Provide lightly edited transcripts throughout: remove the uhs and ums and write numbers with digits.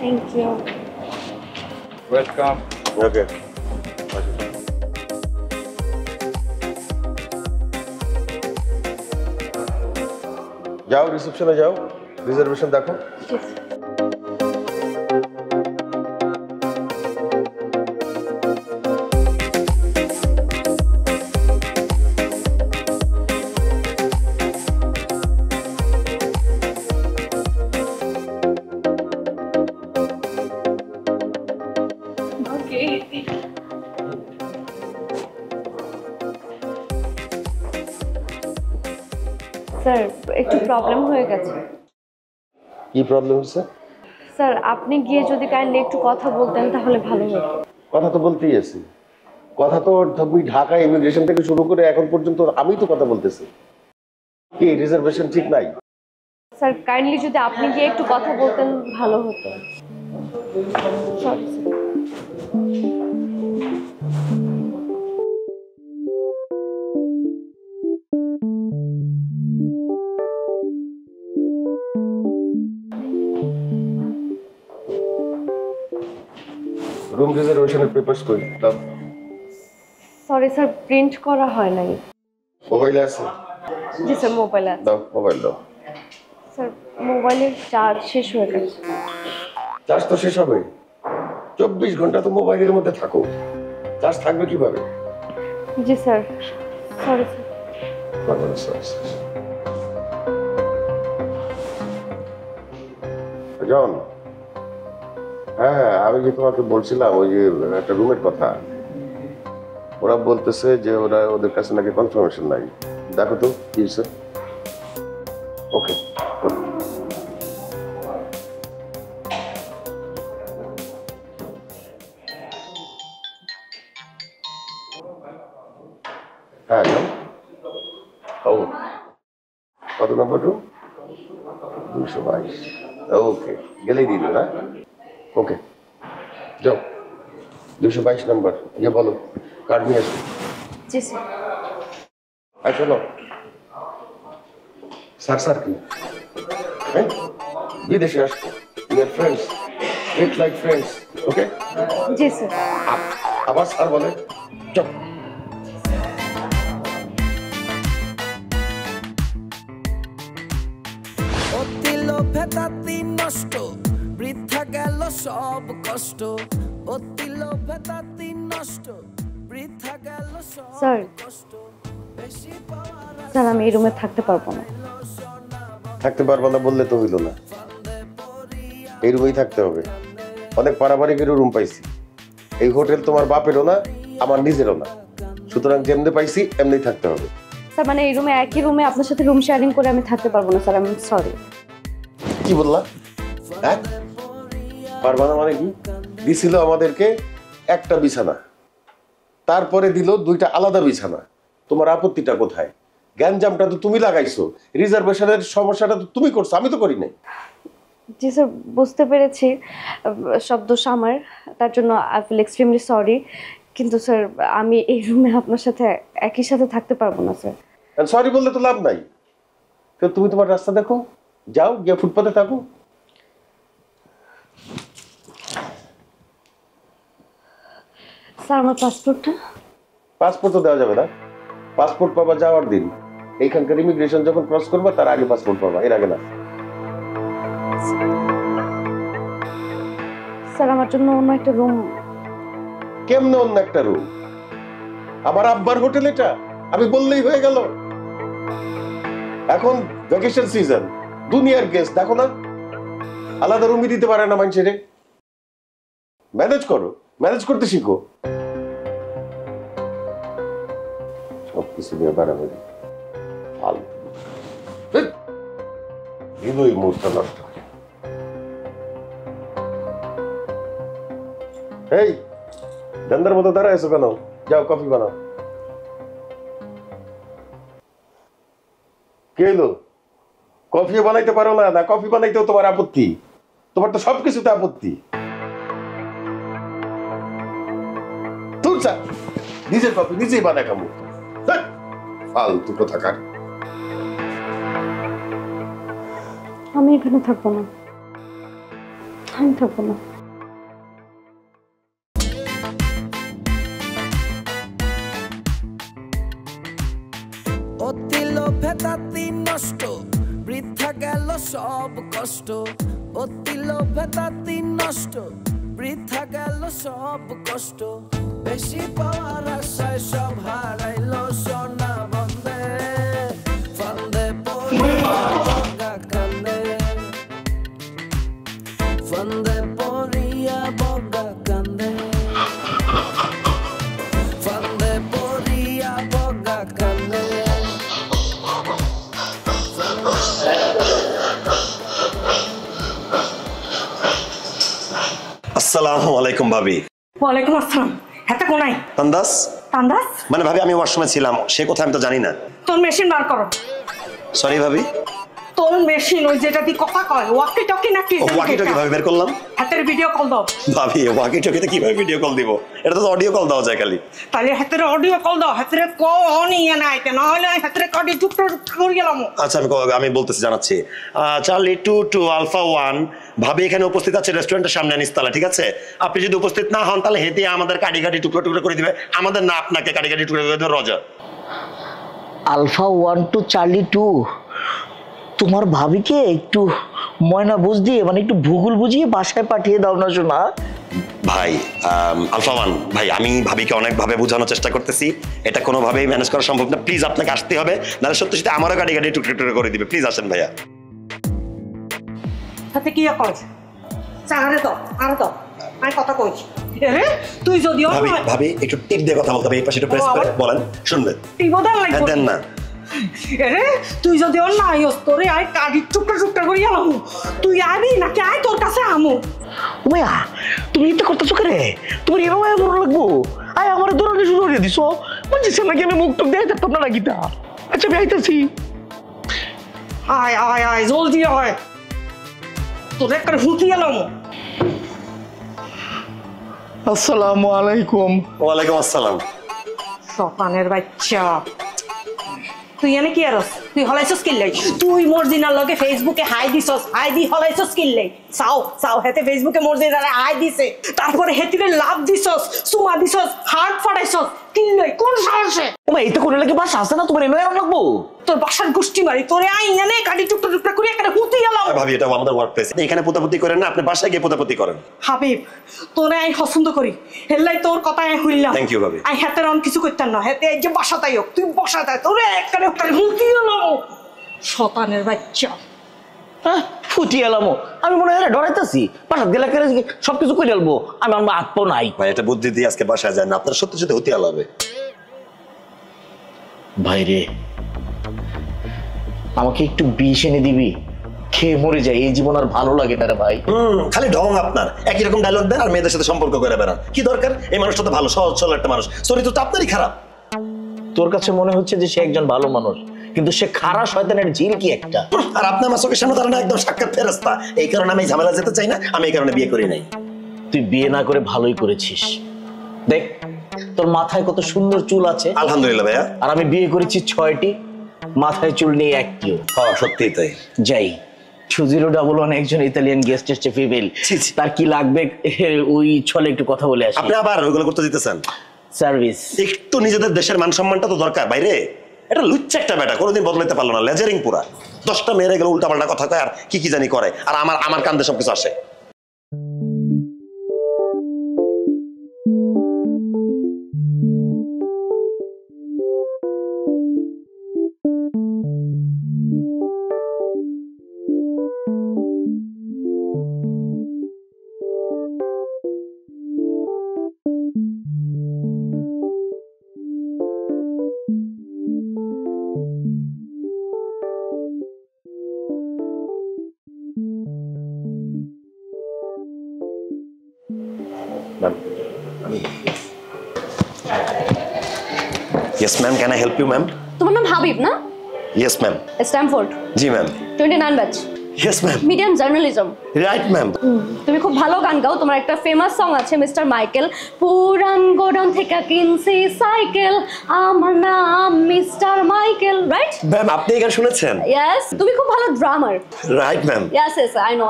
Thank you. Welcome. ওকে, যাও রিসেপশনে যাও, রিজার্ভেশন দেখো। স্যার একটু প্রবলেম হয়ে গেছে। কি প্রবলেম হচ্ছে? স্যার আপনি গিয়ে যদি কাইন্ডলি একটু কথা বলতেন তাহলে ভালো হতো। কথা তো বলতেই আছি, কথা তো তুমি ঢাকা ইমিগ্রেশন থেকে শুরু করে এখন পর্যন্ত আমি তো কথা বলতেছি। কি রিজার্ভেশন ঠিক নাই? স্যার কাইন্ডলি যদি আপনি গিয়ে একটু কথা বলতেন ভালো হতো। Sorry sir. রুম রিজার্ভেশনের পেপারস কই দাও। সরি স্যার, প্রিন্ট করা হয় নাই। মোবাইলে আছে? জি স্যার মোবাইলে আছে। দাও মোবাইল দাও। স্যার মোবাইলের চার্জ শেষ হয়ে গেছে। চার্জ তো শেষ হবে, 24 ঘন্টা তো মোবাইলের মধ্যে থাকো, চার্জ থাকবে কিভাবে? জি স্যার, সরি স্যার। জন, হ্যাঁ আমি যে তোমাকে বলছিলাম ওই যে একটা রুমের কথা, ওরা বলতেছে যে ওদের কাছে নাকি কনফার্মেশন নাই। দেখো তো কি হয়েছে। ওকে হ্যাঁ যাও। ও কত নম্বর রুম? 222। ওকে গেলেই দিল না? ওকে যাও, 222 নম্বর গিয়ে বলো কার্ড নিয়ে আসো। জি স্যার। আচ্ছা চলো। স্যার স্যার কি হ্যাঁ বিদেশে আসবো, your friends treat like friends. Okay G sir. আবার স্যার বলে চল। অতি লোভে তাতি নষ্ট, বৃথা গেল সব কষ্ট। অতি লোভে তাতি নষ্ট, বৃথা গেল সব স্যার কষ্ট। বেশি পাওয়ার স্যার আমি এই রুমে থাকতে পারবো না। থাকতে পারবো না বললে তো হইলো না, এই রুমেই থাকতে হবে। অনেক পারাবারিকেরও রুম পাইছি, এই হোটেল তোমার বাপেরও না আমার নিজেরও না, সুতরাং যেমনি পাইছি এমনি থাকতে হবে। স্যার মানে এই রুমে একই রুমে আপনার সাথে রুম শেয়ারিং করে আমি থাকতে পারবো না স্যার, আমি সরি। কি বললা? হ্যাঁ পারবা না মানে কি? দিছিল আমাদেরকে একটা বিছানা, তারপরে দিল 2টা আলাদা বিছানা। তোমার আপত্তিটা কোথায়? গ্যাঞ্জামটা তো তুমি লাগাইছো, রিজার্ভেশনের সমস্যাটা তো তুমি করছো, আমি তো করি নাই। জি স্যার বুঝতে পেরেছি, সব দোষ আমার, তার জন্য আই ফিল এক্সট্রিমলি সরি। কিন্তু স্যার আমি এই রুমে আপনার সাথে একই সাথে থাকতে পারবো না স্যার। সরি বললে তো লাভ নাই, তো তুমি তোমার রাস্তা দেখো, যাও গিয়ে ফুটপাতে থাকো। স্যার আমার পাসপোর্টটা? পাসপোর্ট তো দেওয়া যাবে না, পাসপোর্ট পাবা যাওয়ার দিন, এইখানকার ইমিগ্রেশন যখন ক্রস করবা তার আগে পাসপোর্ট পাবা, এর আগে না। স্যার আমার জন্য অন্য একটা রুম। কেমনে অন্য একটা রুম? আমার আব্বার হোটেল এটা, আমি বললেই হয়ে গেল। এখন ভ্যাকেশন সিজন, দুনিয়ার গেস্ট, দেখো না আলাদা রুমই দিতে পারে না মানুষের। ম্যানেজ করো, ম্যানেজ করতে শিখো। সবকিছু নিয়ে বাড়াবাড়ি এই মুহূর্ত নষ্ট। এই দান্দার মতো দাঁড়ায় আছো কেন? যাও কফি বানাও। কে এলো? কফিও বানাইতে পারো না, না কফি বানাইতেও তোমার আপত্তি? তোমার তো সবকিছুতে আপত্তি। নিজের কফি নিজেই বানায় খাবো, ফালতু কোথাকার। আমি এখানে থাকবো না, আমি থাকবো না। অতি লোভে তাতি নষ্ট বৃথা গেল সব কষ্ট অতি লোভে তাতি নষ্ট বৃথা গেল সব কষ্ট বেশি পাওয়ার আশায় সব হারাইলো সোনা বন্দে ফান্দে পড়িয়া বগা কান্দে ফান্দে পড়িয়া বগা কান্দে ফান্দে পড়িয়া বগা কান্দে। আসসালামু আলাইকুম ভাবি। ওয়ালাইকুম আসসালাম। হেতা কোনাই তান্দাস তান্দাস মানে ভাবি আমি ওয়াশরুমে ছিলাম, সে কোথায় আমি তো জানি না। তোর মেশিন বার করো। সরি ভাবি। তোর মেশিন ওই যেটা দিয়ে কথা কয় ওয়াকি টকি নাকি? ওয়াকি টকি ভাবে বের করলাম। হাতের ভিডিও কল দাও। ভাবি ওয়াকি টকিতে কিভাবে ভিডিও কল দিব? এটা তো অডিও কল দেওয়া যায় খালি। তাহলে হাতের অডিও কল দাও। হাতের কোন ইয়ে নাই কেন হলে হাতের কাটি টুকরো করে গেলাম। আচ্ছা আমি বলতেছি, জানাচ্ছি। চার্লি 2 to Alpha 1 ভাবি এখানে উপস্থিত আছে রেস্টুরেন্টের সামনে নিচতলা, ঠিক আছে? আপনি যদি উপস্থিত না হন তাহলে হেঁটে আমাদের কাটি কাটি টুকরো টুকরো করে দিবে, আমাদের না আপনাকে কাটি কাটি টুকরো করে দেবে। রজার। Alpha 1 to charlie 2। তোমার ভাবিকে একটু ময়না বুঝ দিয়ে মানে একটু ভূগোল বুঝিয়ে বাসায় পাঠিয়ে দাও না শোনা। ভাই আলফা 1 ভাই, আমি ভাবিকে অনেকভাবে বোঝানোর চেষ্টা করতেছি, এটা কোনোভাবেই ম্যানেজ করা সম্ভব না। প্লিজ আপনাকে আসতে হবে, নাহলে সত্যি সত্যি আমারও গাড়ি গাড়ি টুকরো টুকরো করে দিবে। প্লিজ আসেন ভাইয়া। হাতে কি কর চাগারে তো আর তো আমি কথা কইছি। আরে তুই যদি ভাবি ভাবি একটু টিপ দিয়ে কথা বলতে হবে, এই পাশে একটু প্রেস করে বলেন, শুনবেন? টিপোদার লাগবে দেন না। আরে তুই যদি অন্য আইস তোরে আই কাটি টুকরো টুকরো করে গেলাম। তুই আবি নাকি আই তোর কাছে আমু? ওয়া তুমি এটা করতেছো কে? তোমার এরকম মন লাগবো? আয় আমার দৌড়াতে শুরু করে দিছো। বলছিস নাকি আমি মুখ টুক দিয়ে থাকতাম না নাকি তা? আচ্ছা আমি আইতাছি। আয় আয় আয় জলদি আয়, তোর একটা হুঁকি গেলাম। আসসালামু আলাইকুম। ওয়ালাইকুম আসসালাম। শতানের বাচ্চা, তুই এনে কি আরস? তুই হলাইছস কিল্লাই? তুই মর্জিনার লগে ফেসবুকে হাই দিছস, হাই দি হলাইছস কিল্লাই? চাও চাও হেতে ফেসবুকে মর্জিনারে হাই দিছে, তারপরে হেতিরে লাভ দিছস, সুমা দিছস, হার্ট ফাটাইছস কিল্লাই? কোন সাহসে? ওমা এই তো কোন লাগে বাসা আছে না, তোমার এনে এরকম লাগবো? তোর বাসার গোষ্ঠী মারি তোরে আই এনে কাটি টুকটা টুকটা করে একটা হুঁকি গেলাম। ভাবি এটা আমাদের ওয়ার্ক প্লেস, এখানে পোতাপতি করেন না, আপনি বাসায় গিয়ে পোতাপতি করেন। হাবিব তোরে আই পছন্দ করি, হেল্লাই তোর কথা আই হইলাম। থ্যাংক ইউ ভাবি। আই হেতের অন কিছু করতাম না, হেতে এই যে বাসাতাই হোক তুই বসাতাই তোরে একটা হুঁকি গেলাম। শতানের বাচ্চা। হ্যাঁ ফুটি এলামো, আমি মনে হয় ডরাইতেছি। বাসাত গেলে সবকিছু করে আলবো, আমি আমার হাত পাও নাই। ভাই এটা বুদ্ধি দিয়ে আজকে বাসায় যান না, আপনার সত্যি সত্যি হতে হবে। ভাইরে আমাকে একটু বিষ এনে দিবি, খেয়ে মরে যাই, এই জীবন আর ভালো লাগে না রে ভাই। খালি ঢং আপনার, একই রকম ডায়লগ দেন আর মেয়েদের সাথে সম্পর্ক করে বেড়ান। কি দরকার? এই মানুষটা তো ভালো, সহজ সরল একটা মানুষ, চরিত্র তো আপনারই খারাপ। তোর কাছে মনে হচ্ছে যে সে একজন ভালো মানুষ, কিন্তু সে খারাপ শয়তানের ঝিল কি একটা। আর আপনি আমার চোখের সামনে দাঁড়ানো একদম সাক্ষাৎ ফেরেশতা, এই কারণে আমি ঝামেলা যেতে চাই না, আমি এই কারণে বিয়ে করি নাই। তুই বিয়ে না করে ভালোই করেছিস। দেখ তোর মাথায় কত সুন্দর চুল আছে। আলহামদুলিল্লাহ ভাইয়া। আর আমি বিয়ে করেছি 6টি, মাথায় চুল নেই একটিও। হ্যাঁ সত্যিই তাই। যাই 2011 একজন ইতালিয়ান গেস্ট এসেছে ফিমেল, তার কি লাগবে ওই ছলে একটু কথা বলে আসি। আপনি আবার ওইগুলো করতে দিতেছেন? সার্ভিস। একটু নিজেদের দেশের মান সম্মানটা তো দরকার। বাইরে এটা লুচ্চা একটা বেটা, কোনোদিন বদলাইতে পারলো না, লেজারিং পুরা। 10টা মেয়েরে গেলে উল্টা পাল্টা কথা কয় আর কি কি জানি করে, আর আমার কান্দে সবকিছু আসে। Yes ma'am, can I help you ma'am? তোমার নাম হাবিব না? Yes ma'am. স্ট্যামফোর্ড জি ma'am. 29 batch. Yes ma'am. Medium journalism. Right ma'am. তুমি খুব ভালো গান গাও, তোমার একটা ফেমাস সং আছে মিস্টার মাইকেল, পুরান গোডাউন থেকে কিনছি সাইকেল, আমার নাম মিস্টার মাইকেল, রাইট? ম্যাম আপনি এই গান শুনেছেন? ইয়েস, তুমি খুব ভালো drummer. Right ma'am. Yes yes, I know.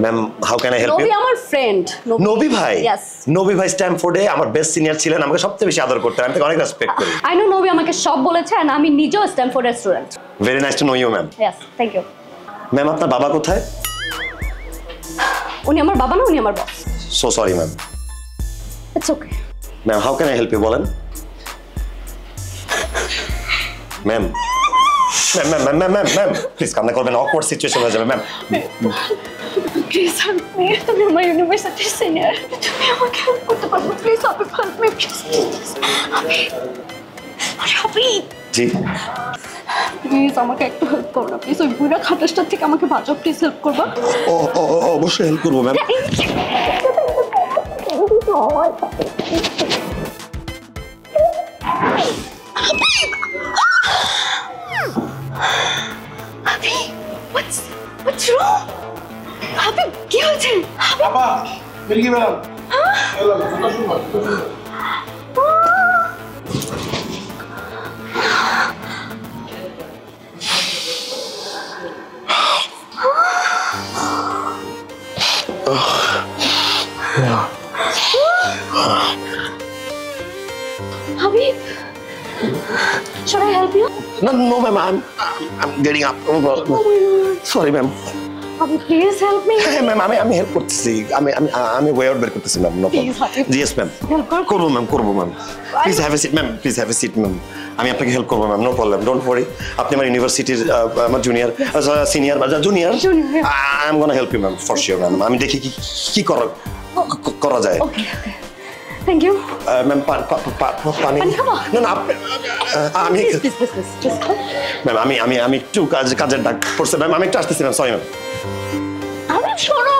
Ma'am how can I help Nabi you? আমার ফ্রেন্ড। নবী ভাই? Yes. নবী ভাই স্ট্যামফোর্ডে আমার বেস্ট সিনিয়র ছিলেন, আমাকে সবচেয়ে বেশি আদর করতেন, আমি তাকে অনেক রেসপেক্ট করি। আই নো, নবী আমাকে সব বলেছে, and আমি নিজেও স্ট্যামফোর্ডের student. Very nice to know you ma'am. Yes, thank you. Ma'am আপনার বাবা কোথায়? উনি আমার বাবা না, উনি আমার boss. So sorry ma'am. It's okay. Ma'am how can I help you বলেন? ম্যাম ম্যাম প্লিজ কান্না করবেন, অকওয়ার্ড সিচুয়েশন হয়ে যাবে ম্যাম। প্লিজ হেল্প মি, তুমি আমার ইউনিভার্সিটির সিনিয়র, তুমি আমাকে হেল্প করতে পারবে? Please Habib, help me please. Habib G please আমাকে একটু হেল্প করো না প্লিজ, ওই বুড়া খাটাসটার থেকে আমাকে বাঁচাও প্লিজ, হেল্প করবা? অবশ্যই হেল্প করবো ম্যাম। What's wrong? হাবিব কি হয়েছে? আপা Milky madam Habib, should I help you? No ma'am, I'm getting up. Oh my God. Sorry ma'am. Habib, please help me. হ্যাঁ ম্যাম আমি হেল্প করতেছি, আমি ওয়ে আউট বের করতেছি ma'am. No Please, Habib. Problem. Yes ma'am. Help করবো ma'am. Please have a seat ma'am, please have a seat ma'am. আমি আপনাকে help করবো ma'am, no problem, don't worry. আপনি আমার ইউনিভার্সিটির আমার জুনিয়র, সিনিয়র বা junior. Junior. I am gonna help you ma'am for sure ma'am. আমি দেখি কি করা যায়। Okay. Thank you. ম্যাম পানি পানি খাবো? না আমি Please. ম্যাম আমি একটু কাজের ডাক পড়ছে ম্যাম, আমি একটু আসতেছি ম্যাম, সরি ম্যাম। হাবিব শোনো,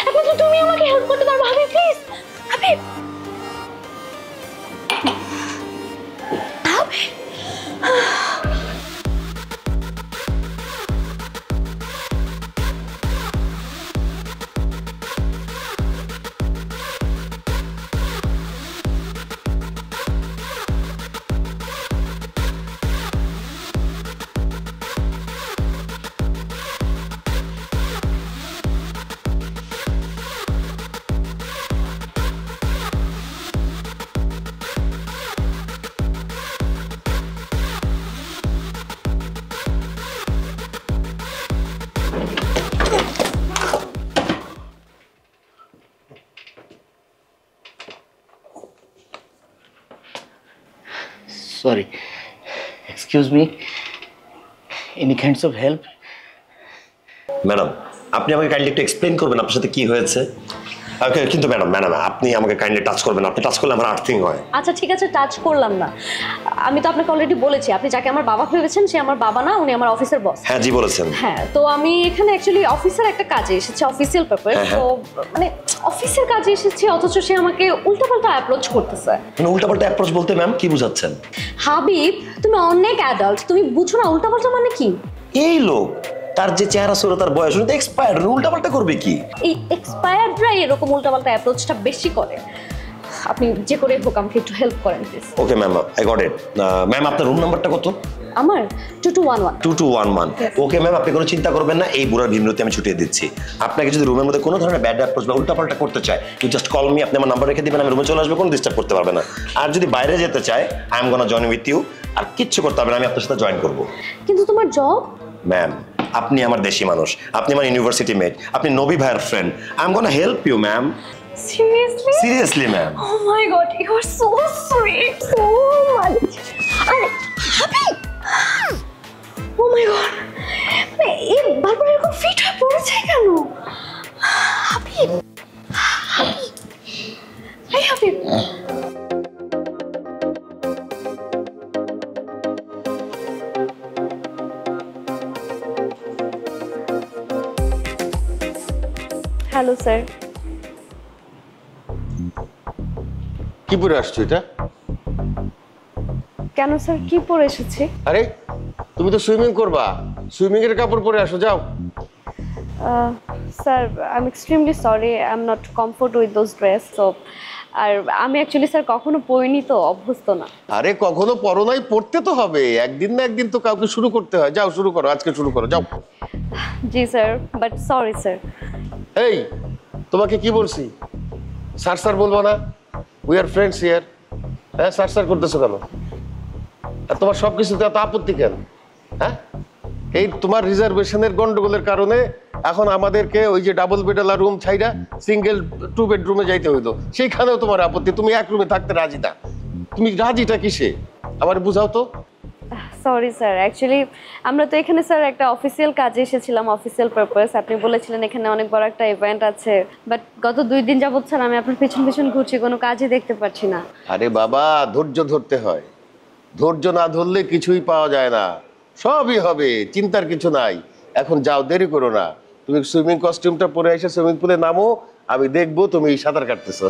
এখন তো তুমি আমাকে হেল্প করতে পারবে Habib, please. Habib. Sorry. Excuse me. Any kinds of help? Madam আপনি আমাকে কাইন্ডলি একটু এক্সপ্লেইন করবেন আপনার সাথে কি হয়েছে? ওকে, কিন্তু ম্যাডাম আপনি আমাকে কাইন্ডলি টাচ করবেন, আপনি টাচ করলে আমার আর্থিং হয়। আচ্ছা ঠিক আছে, টাচ করলাম না। আমি তো আপনাকে অলরেডি বলেছি, আপনি যাকে আমার বাবা ভেবেছেন সে আমার বাবা না, উনি আমার অফিসের বস। হ্যাঁ জি বলেছেন। হ্যাঁ, তো আমি এখানে অ্যাকচুয়ালি অফিসের একটা কাজে এসেছি, অফিসিয়াল পেপার। তো মানে অফিসের কাজে এসেছি, অথচ সে আমাকে উল্টাপাল্টা অ্যাপ্রোচ করতেছে। মানে উল্টাপাল্টা অ্যাপ্রোচ বলতে ম্যাম কি বুঝাচ্ছেন? হাবিব, তুমি অনেক অ্যাডাল্ট, তুমি বুঝো না উল্টাপাল্টা মানে কি? এই লোক, তার যে চেহারা ছিল, তার বয়স তো এক্সপায়ার্ড, উল্টাপাল্টা করবে কি? এই এক্সপায়ার্ডরাই এরকম উল্টাপাল্টা অ্যাপ্রোচটা বেশি করে। আপনি যে করে হোক আমাকে একটু হেল্প করেন please. Okay ma'am, I got it. Ma'am আপনার রুম নাম্বারটা কত? আমার 2211। 2211। ওকে ম্যাম, আপনি কোনো চিন্তা করবেন না, এই বুড়ার বিমরতি আমি ছুটিয়ে দিচ্ছি। আপনাকে যদি রুমের মধ্যে কোনো ধরনের ব্যাড অ্যাপ্রোচ বা উল্টাপাল্টা করতে চায়, ইউ জাস্ট কল মি, আপনি আমার নাম্বার রেখে দিবেন, আমি রুমে চলে আসবো, কোনো ডিস্টার্ব করতে পারবে না। আর যদি বাইরে যেতে চায়, I am gonna join with you, আর কিচ্ছু করতে হবে না, আমি আপনার সাথে জয়েন করবো। কিন্তু তোমার জব? ম্যাম আপনি আমার দেশি মানুষ, আপনি আমার ইউনিভার্সিটি মেট, আপনি নবী ভাইয়ের friend, I am gonna help you ma'am. Seriously? Seriously ma'am. Oh my God, you are so sweet, so much. আরে হাবিব! Oh my God, মানে এই বারবার এরকম ফিট হয়ে পড়েছে কেন? হাবিব! এই হাবিব! Hello sir. কি পরে আসছো এটা? কেন স্যার, কি পরে এসেছি? আরে তুমি তো সুইমিং করবা, সুইমিং এর কাপড় পরে আসো, যাও। Sir I am extremely sorry, I am not comfort with those dress. So আর আমি অ্যাকচুয়ালি স্যার কখনো পরিনি তো, অভ্যস্ত না। আরে কখনো পড়ো নাই, পড়তে তো হবে, একদিন না একদিন তো কাউকে শুরু করতে হয়। যাও শুরু করো, আজকে শুরু করো, যাও। জি স্যার, বাট সরি স্যার। এই তোমাকে কি বলছি, স্যার স্যার বলবো না? We are friends here. হ্যাঁ, স্যার স্যার করতেছো কেন? আর তোমার সবকিছুতে এত আপত্তি কেন? হ্যাঁ, এই তোমার রিজার্ভেশনের গন্ডগোলের কারণে এখন আমাদেরকে ওই যে ডাবল বেডওয়ালা রুম ছাইরা সিঙ্গেল 2 বেডরুমে যাইতে হইলো। সেইখানেও তোমার আপত্তি, তুমি এক রুমে থাকতে রাজি না। তুমি রাজিটা কিসে আমার বুঝাও তো। সরি স্যার, অ্যাকচুয়ালি আমরা তো এখানে স্যার একটা অফিসিয়াল কাজে এসেছিলাম, অফিসিয়াল পারপাস। আপনি বলেছিলেন এখানে অনেক বড় একটা ইভেন্ট আছে, বাট গত 2 দিন যাবত স্যার আমি আপনার পেছন পেছন ঘুরছি, কোনো কাজই দেখতে পাচ্ছি না। আরে বাবা, ধৈর্য ধরতে হয়, ধৈর্য না ধরলে কিছুই পাওয়া যায় না। সবই হবে, চিন্তার কিছু নাই। এখন যাও, দেরি করো না। তুমি সুইমিং কস্টিউমটা পরে এসে সুইমিং পুলে নামো, আমি দেখবো তুমি সাঁতার কাটতেছো।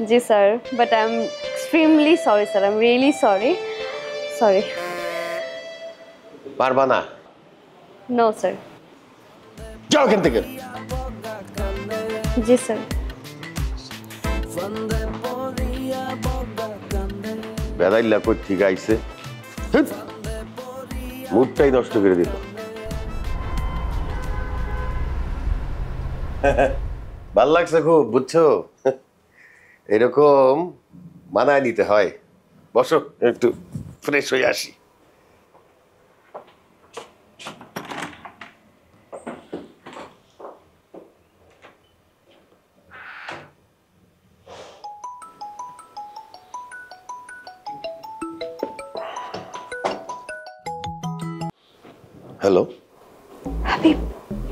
জি sir, but I am extremely sorry sir, I am really sorry. Sorry. পারবা না? No sir. যাও এখান থেকে। জি স্যার। বেড়াইলা কই ঠিক আইছে, মুডটাই নষ্ট করে দিল। ভাল লাগছে খুব, বুঝছো? এরকম মানায় নিতে হয়। বসো, একটু ফ্রেশ হয়ে আসি। হ্যালো হাবিব,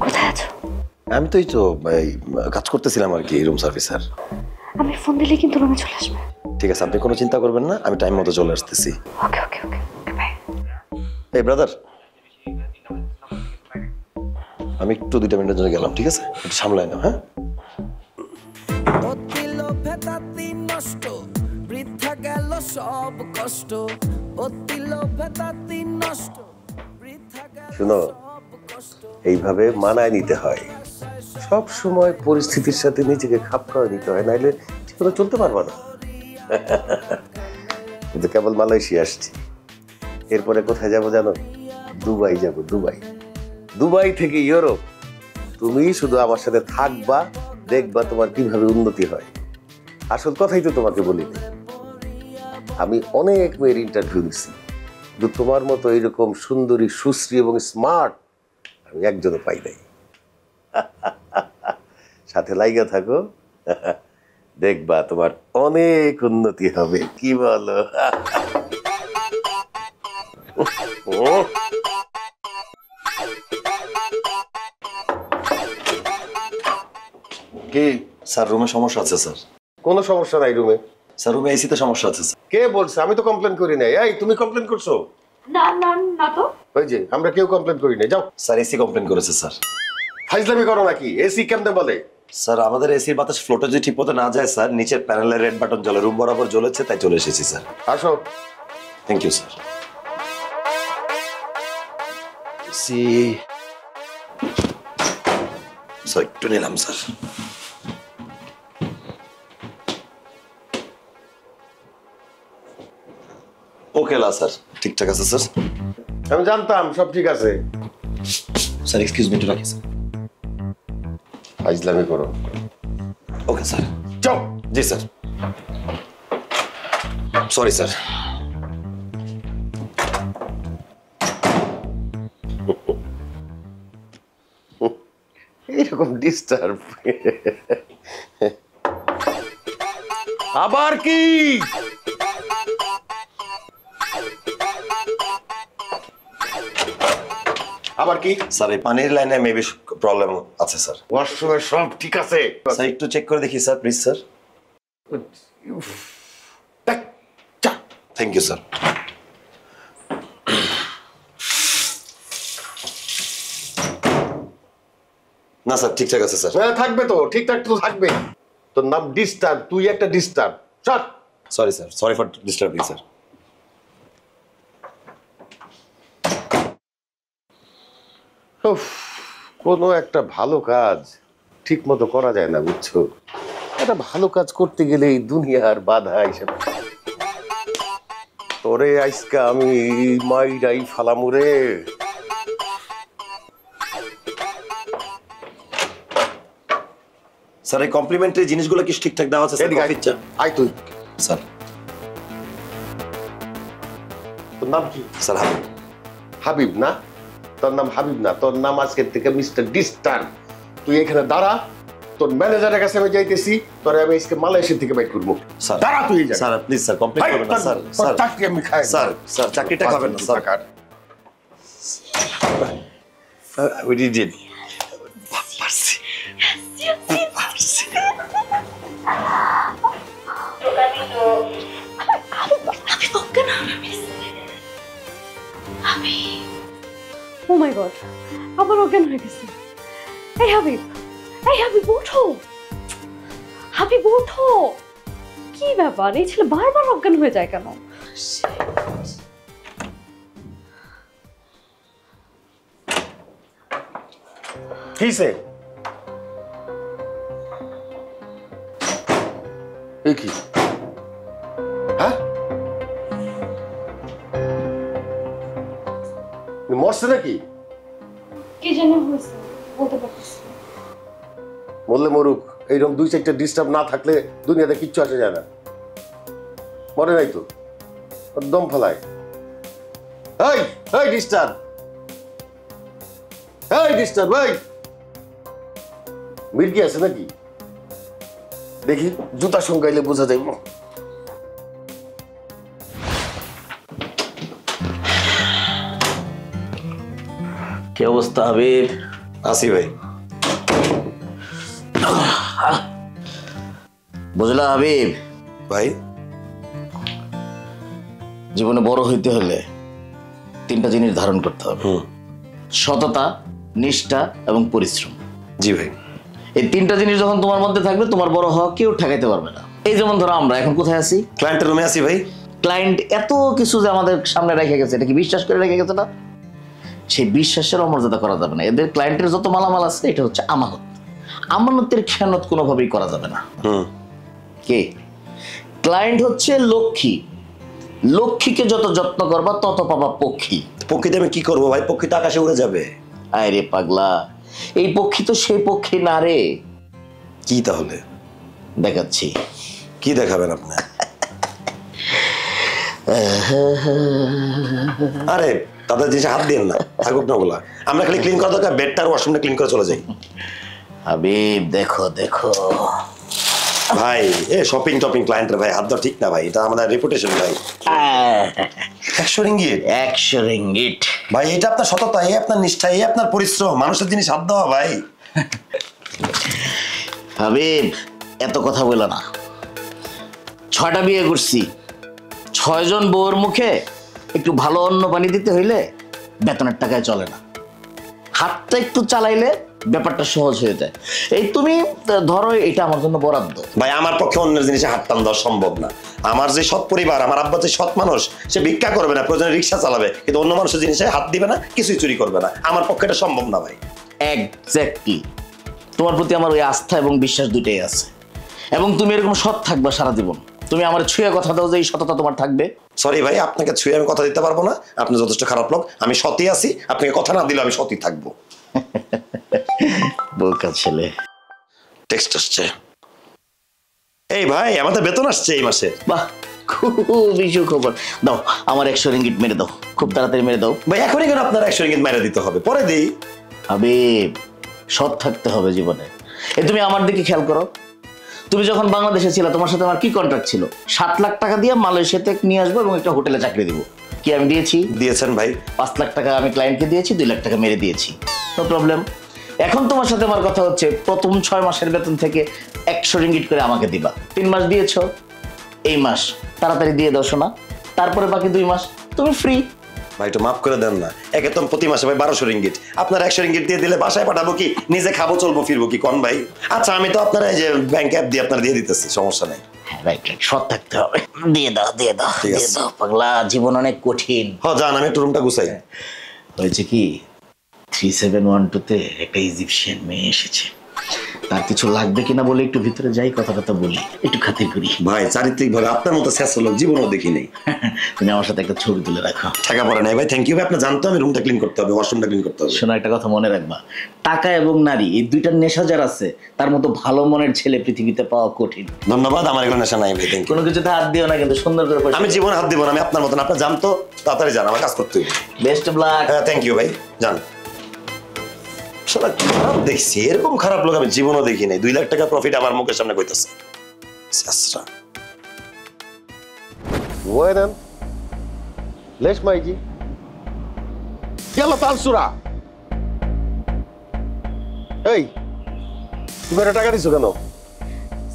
কোথায় আছো? আমি তো এই তো কাজ করতেছিলাম আর কি, রুম সার্ভিসার। আমি ফোন দিলে কিন্তু রুমে চলে আসবে। ঠিক আছে, আপনি কোনো চিন্তা করবেন না, আমি টাইম মতো চলে আসতেছি। ওকে ওকে ওকে, বাই। এই ব্রাদার, আমি একটু 2 মিনিটের জন্য গেলাম, ঠিক আছে? একটু সামলাই না। হ্যাঁ, অতি লোভে তাতি নষ্ট, বৃথা গেল সব কষ্ট। অতি লোভে তাতি নষ্ট, বৃথা গেল শোনো, সব কষ্ট। এইভাবে মানায় নিতে হয়। সব সময় পরিস্থিতির সাথে নিজেকে খাপ খাওয়াই নিতে হয়, নাইলে ঠিক করে চলতে পারবা না। কিন্তু কেবল মালয়েশিয়া আসছি, এরপরে কোথায় যাব জানো? দুবাই যাব। দুবাই, দুবাই থেকে ইউরোপ। তুমি শুধু আমার সাথে থাকবা, দেখবা তোমার কিভাবে উন্নতি হয়। আসল কথাই তো তোমাকে বলিনি। আমি অনেক মেয়ের ইন্টারভিউ দিচ্ছি, কিন্তু তোমার মতো এইরকম সুন্দরী, সুশ্রী এবং স্মার্ট আমি একজনও পাই নাই। সাথে লাইগা থাকো, দেখবা তোমার অনেক উন্নতি হবে। কি বলো? কি স্যার রুমে সমস্যা আছে স্যার। কোনো সমস্যা নাই রুমে? স্যার রুমে এসিতে সমস্যা আছে স্যার। কে বলছে? আমি তো কমপ্লেন করি নাই। এই তুমি কমপ্লেন করছো? না না না তো। ওই যে আমরা কেউ কমপ্লেন করি নাই। যাও। স্যার এসি কমপ্লেন করেছে স্যার। ফাইজলামি করো নাকি? এসি কেমনে বলে? স্যার আমাদের এসির বাতাস ফ্লোটে যদি ঠিক মতো না যায় স্যার, নিচের প্যানেলের রেড বাটন জ্বলে, রুম বরাবর জ্বলেছে, তাই চলে এসেছি স্যার। আসো। Thank you sir. AC sir একটু নিলাম স্যার। ওকে লা স্যার, ঠিকঠাক আছে স্যার। আমি জানতাম সব ঠিক আছে। স্যার এক্সকিউজ মি, একটু রাখি স্যার। ফাইজলামি করো। Okay sir. যাও। জি স্যার। Sorry sir. এইরকম ডিস্টার্ব আবার কি? আবার কি? স্যার এই পানির লাইনে মেবি প্রবলেম আছে স্যার। ওয়াশরুমে সব ঠিক আছে? স্যার একটু চেক করে দেখি sir, please sir. Thank you sir. না স্যার ঠিকঠাক আছে স্যার। হ্যাঁ থাকবে তো, ঠিকঠাক তো থাকবে। তোর নাম ডিস্টার্ব, তুই একটা ডিস্টার্ব। চল। Sorry sir, sorry for disturbing sir. উফ, কোনো একটা ভালো কাজ ঠিক মতো করা যায় না, বুঝছো? একটা ভালো কাজ করতে গেলে এই দুনিয়ার বাধা হিসেবে তোরে আজকা আমি মাইরাই ফালামুরে। স্যার এই কমপ্লিমেন্টারি জিনিসগুলো কি ঠিকঠাক দেওয়া আছে স্যার? কফির চা আয় তুই। স্যার। তোর নাম কি? স্যার হাবিব। হাবিব না? তোর নাম হাবিব না, তোর নাম আজকের থেকে মিস্টার ডিস্টার্ব। তুই এখানে দাঁড়া, তোর ম্যানেজারের কাছে আমি যাইতেছি, তোরে আমি আজকে মালয়েশিয়া থেকে বাইট করবো। স্যার দাঁড়া তুই। স্যার প্লিজ স্যার কমপ্লেন করবেন না স্যার। স্যার চাকরি আমি খাই। স্যার স্যার চাকরিটা খাবেন না স্যার। We did it. পারছি। ও মাই গড, আবার অজ্ঞান হয়ে গেছে। এই হাবিব, এই হাবিব ওঠো, হাবিব ওঠো। কি ব্যাপার, এই ছেলে বারবার অজ্ঞান হয়ে যায় কেন? কিসে? এ কি? হ্যাঁ, মরছে নাকি? কি জানি হয়েছে, বলতে পারতেছি। মরলে মরুক, এইরকম 2-4টা ডিস্টার্ব না থাকলে দুনিয়াতে কিচ্ছু আসে যায় না। মরে নাই তো, দম ফেলায়। এই এই ডিস্টার্ব, এই ডিস্টার্ব, এই মির্গি আছে নাকি? দেখি জুতা সঙ্গাইলে বোঝা যাইব। কি অবস্থা হাবিব? আসি ভাই। বুঝলা হাবিব, ভাই জীবনে বড় হইতে হলে 3টা জিনিস ধারণ করতে হবে: সততা, নিষ্ঠা এবং পরিশ্রম। জি ভাই। এই 3টা জিনিস যখন তোমার মধ্যে থাকবে, তোমার বড় হওয়া কেউ ঠেকাইতে পারবে না। এই যেমন ধরো আমরা এখন কোথায় আছি? ক্লায়েন্টের রুমে আছি ভাই। ক্লায়েন্ট এত কিছু যে আমাদের সামনে রেখে গেছে, এটা কি বিশ্বাস করে রেখে গেছে না? সেই বিশ্বাসের অমর্যাদা করা যাবে না। এদের ক্লায়েন্টের যত মালামাল আছে, এটা হচ্ছে আমানত। আমানতের খেয়ানত কোনোভাবেই করা যাবে না। কে? ক্লায়েন্ট হচ্ছে লক্ষ্মী। লক্ষ্মীকে যত যত্ন করবা তত পাবা পক্ষী। পক্ষীতে আমি কি করবো ভাই? পক্ষী তো আকাশে উড়ে যাবে। আয় রে পাগলা, এই পক্ষী তো সেই পক্ষী না রে। কি তাহলে? দেখাচ্ছি। কি দেখাবেন আপনি? আরে তাদের জিনিসে হাত দিন না, থাকুক না ওগুলা। আমরা খালি ক্লিন করা দরকার, বেডটা আর ওয়াশরুমটা ক্লিন করে চলে যাই। হাবিব দেখো দেখো ভাই, এ শপিং টপিং ক্লায়েন্টের ভাই হাত দেওয়া ঠিক না ভাই, এটা আমাদের রেপুটেশন ভাই। 100 রিঙ্গিট? 100 রিঙ্গিট ভাই, এটা আপনার সততা, এই আপনার নিষ্ঠা, এই আপনার পরিশ্রম, মানুষের জিনিস হাত দেওয়া ভাই। হাবিব এত কথা বলো না। 6টা বিয়ে করছি, 6 জন বউর মুখে একটু ভালো অন্ন পানি দিতে হইলে বেতনের টাকায় চলে না। হাতটা একটু চালাইলে ব্যাপারটা সহজ হয়ে যায়। এই তুমি ধরো, এটা আমার জন্য বরাদ্দ। ভাই আমার পক্ষে অন্যের জিনিসে হাত টান দেওয়া সম্ভব না। আমার যে সৎ পরিবার, আমার আব্বা যে সৎ মানুষ, সে ভিক্ষা করবে না, প্রয়োজনে রিক্সা চালাবে, কিন্তু অন্য মানুষের জিনিসে হাত দিবে না, কিছুই চুরি করবে না। আমার পক্ষে এটা সম্ভব না ভাই। এক্স্যাক্টলি, তোমার প্রতি আমার ওই আস্থা এবং বিশ্বাস দুইটাই আছে। এবং তুমি এরকম সৎ থাকবা সারা জীবন। তুমি আমার ছুঁয়ে কথা দাও যে এই সততা তোমার থাকবে। সরি ভাই, আপনাকে ছুঁয়ে আমি কথা দিতে পারবো না। আপনি যথেষ্ট খারাপ লোক, আমি সতই আছি। আপনাকে কথা না দিলে আমি সতই থাকবো। বোকা ছেলে। টেক্সট আসছে। এই ভাই, আমাদের বেতন আসছে এই মাসে। বাহ, খুবই সুখবর। দাও আমার 100 রিঙ্গিট মেরে দাও, খুব তাড়াতাড়ি মেরে দাও। ভাই এখনই কেন আপনার 100 রিঙ্গিট মেরে দিতে হবে? পরে দিই। হাবিব, সৎ থাকতে হবে জীবনে। এই তুমি আমার দিকে খেয়াল করো। তুমি যখন বাংলাদেশে ছিলে, তোমার সাথে আমার কি কন্ট্রাক্ট ছিল? 7 লাখ টাকা দিয়ে মালয়েশিয়াতে নিয়ে আসবো এবং একটা হোটেলে চাকরি দিব। কি আমি দিয়েছি? দিয়েছেন ভাই। 5 লাখ টাকা আমি ক্লায়েন্টকে দিয়েছি, 2 লাখ টাকা মেরে দিয়েছি। No problem. এখন তোমার সাথে আমার কথা হচ্ছে, প্রথম 6 মাসের বেতন থেকে 100 রিঙ্গিট করে আমাকে দিবা। 3 মাস দিয়েছো, এই মাস তাড়াতাড়ি দিয়ে দাও শোনা। তারপরে বাকি 2 মাস তুমি ফ্রি। ভাই একটু মাফ করে দেন না। একে তো প্রতি মাসে ভাই 1200 রিঙ্গিট, আপনার 100 রিঙ্গিট দিয়ে দিলে বাসায় পাঠাবো কি, নিজে খাবো চলবো ফিরবো কি কোন ভাই? আচ্ছা আমি তো আপনার এই যে ব্যাংক অ্যাপ দিয়ে আপনার দিয়ে দিতেছি, সমস্যা নাই। হ্যাঁ রাইট রাইট, সৎ থাকতে হবে। দিয়ে দাও দিয়ে দাও ঠিক আছে। দিয়ে দাও পাগলা, জীবন অনেক কঠিন। হ্যাঁ যান, আমি একটু রুমটা গুছাই। হয়েছে কি, 3712-তে একটা ইজিপশিয়ান মেয়ে এসেছে, তার কিছু লাগবে কিনা বলে একটু ভিতরে যাই, কথাটা বলি, একটু খাতির করি। ভাই চারিত্রিক ভাবে আপনার মতো শেষ লোক জীবনও দেখি নেই। তুমি আমার সাথে একটা ছবি তুলে রাখো। টাকা পড়ে নাই ভাই, থ্যাংক ইউ ভাই। আপনার জানতো আমি রুমটা ক্লিন করতে হবে, ওয়াশরুমটা ক্লিন করতে হবে। শোনো, একটা কথা মনে রাখবা, টাকা এবং নারী এই দুইটার নেশা যার আছে তার মতো ভালো মনের ছেলে পৃথিবীতে পাওয়া কঠিন। ধন্যবাদ, আমার এগুলো নেশা নাই ভাই, থ্যাংক ইউ। কোনো কিছুতে হাত দিও না কিন্তু, সুন্দর করে আমি জীবনে হাত দিব না, আমি আপনার মতন। আপনার জানতো তাড়াতাড়ি যান, আমার কাজ করতে হবে। Best of luck. হ্যাঁ থ্যাংক ইউ ভাই, যান। শালা খারাপ দেখছি, এরকম খারাপ লোক আমি জীবনও দেখি নাই। 2 লাখ টাকা প্রফিট আমার মুখের সামনে কইতাছে। শেষরা وينن؟ ليش ما يجي؟ يلا تعال بسرعة. এই তুমি এটা টাকা দিছো কেন?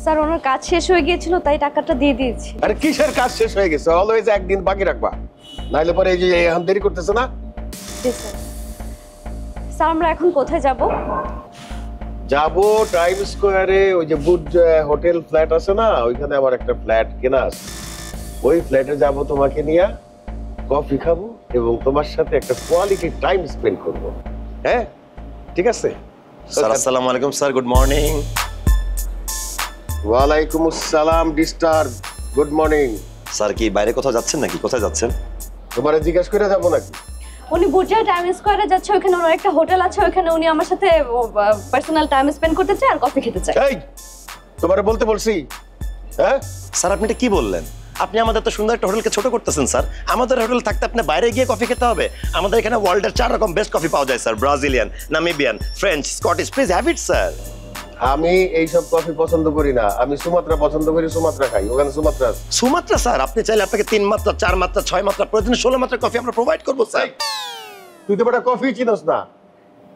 স্যার ওনার কাজ শেষ হয়ে গিয়েছিল তাই টাকাটা দিয়ে দিয়েছি। আরে কিসের কাজ শেষ হয়ে গেছে? অলওয়েজ একদিন বাকি রাখবা, নাইলে পরে এই যে এখন দেরি করতেছে না। জি স্যার। স্যার আমরা এখন কোথায় যাব? যাবো টাইম স্কোয়ারে, ওই যে বুট হোটেল ফ্ল্যাট আছে না, ওইখানে আমার একটা ফ্ল্যাট কেনা আছে। ওই ফ্ল্যাটে যাব তোমাকে নিয়ে, কফি খাবো এবং তোমার সাথে একটা কোয়ালিটি টাইম স্পেন্ড করবো। হ্যাঁ ঠিক আছে স্যার। আসসালামু আলাইকুম স্যার, গুড মর্নিং। ওয়ালাইকুম আসসালাম ডিস্টার্ব, গুড মর্নিং। স্যার কি বাইরে কোথাও যাচ্ছেন নাকি? কোথায় যাচ্ছেন? তোমারে জিজ্ঞেস করে যাবো নাকি? উনি বুটিয়া টাইম স্কোয়ারে যাচ্ছে, ওখানে ওনার একটা হোটেল আছে, ওখানে উনি আমার সাথে পার্সোনাল টাইম স্পেন্ড করতে চায় আর কফি খেতে চায়। এই তোমারে বলতে বলছি? হ্যাঁ স্যার আপনি এটা কি বললেন? আপনি আমাদের তো সুন্দর একটা হোটেলকে ছোট করতেছেন স্যার। আমাদের হোটেল থাকতে আপনি বাইরে গিয়ে কফি খেতে হবে? আমাদের এখানে ওয়ার্ল্ডের 4 রকম বেস্ট কফি পাওয়া যায় sir, Brazilian, Namibian, French, Scottish. Please have it sir. আমি এইসব কফি পছন্দ করি না, আমি সুমাত্রা পছন্দ করি, সুমাত্রা খাই, ওখানে সুমাত্রা আছে। সুমাত্রা স্যার, আপনি চাইলে আপনাকে 3 মাত্রা, 4 মাত্রা, 6 মাত্রা, প্রতিদিন 16 মাত্রা কফি আমরা প্রোভাইড করবো স্যার। তুই তো বেটা কফি চিনস না,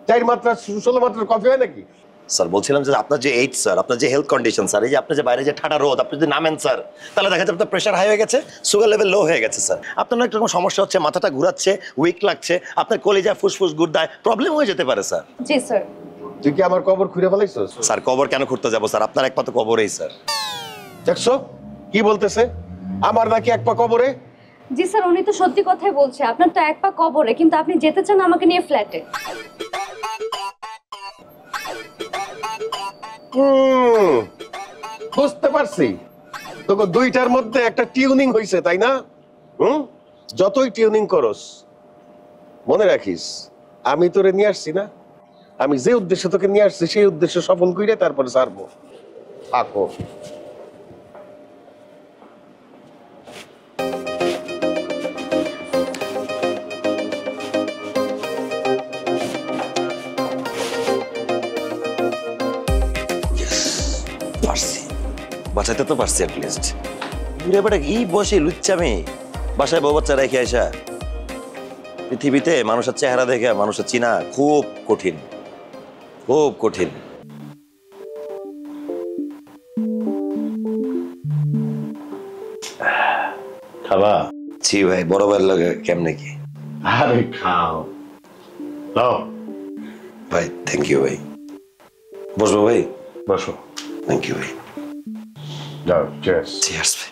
4 মাত্রা 16 মাত্রার কফি হয় নাকি? স্যার বলছিলাম যে আপনার যে এইজ স্যার, আপনার যে হেলথ কন্ডিশন স্যার, এই যে আপনি যে বাইরে যে ঠাডা রোদ, আপনি যদি নামেন স্যার, তাহলে দেখা যাবে আপনার প্রেশার হাই হয়ে গেছে, সুগার লেভেল লো হয়ে গেছে স্যার। আপনার একটা রকম সমস্যা হচ্ছে, মাথাটা ঘুরাচ্ছে, উইক লাগছে, আপনার কলিজা ফুসফুস গুড়দায় প্রবলেম হয়ে যেতে পারে স্যার। জি স্যার। তুই কি আমার কবর খুঁড়ে ফেলাইছস? স্যার কবর কেন খুঁড়তে যাবো স্যার? আপনার একমাত্র কবরেই স্যার। দেখছো কি বলতেছে? আমার নাকি এক পা কবরে? জি স্যার, উনি তো সত্যি কথাই বলছে, আপনার তো এক পা কবরে, কিন্তু আপনি যেতে চান আমাকে নিয়ে ফ্ল্যাটে। বুঝতে পারছি, তোকে দুইটার মধ্যে একটা টিউনিং হইছে তাই না? যতই টিউনিং করস, মনে রাখিস আমি তোরে নিয়ে আসছি না, আমি যে উদ্দেশ্যে তোকে নিয়ে আসছি সেই উদ্দেশ্য সফল কইরে তারপরে ছাড়বো। থাকো। পারছি, বাঁচাইতে তো পারছি অ্যাটলিস্ট। ঘুরে বেটা এই বসে লুচ্চামি, বাসায় বউ বাচ্চা রেখে আসা। পৃথিবীতে মানুষের চেহারা দেখে মানুষের চিনা খুব কঠিন, খুব কঠিন। খাবা? জি ভাই, বড় ভাইয়ের লাগে কেমনে কি? আরে খাও দাও ভাই থ্যাংক ইউ ভাই। বসবো ভাই? বসো। থ্যাংক ইউ ভাই। যাও, চিয়ার্স। চিয়ার্স ভাই।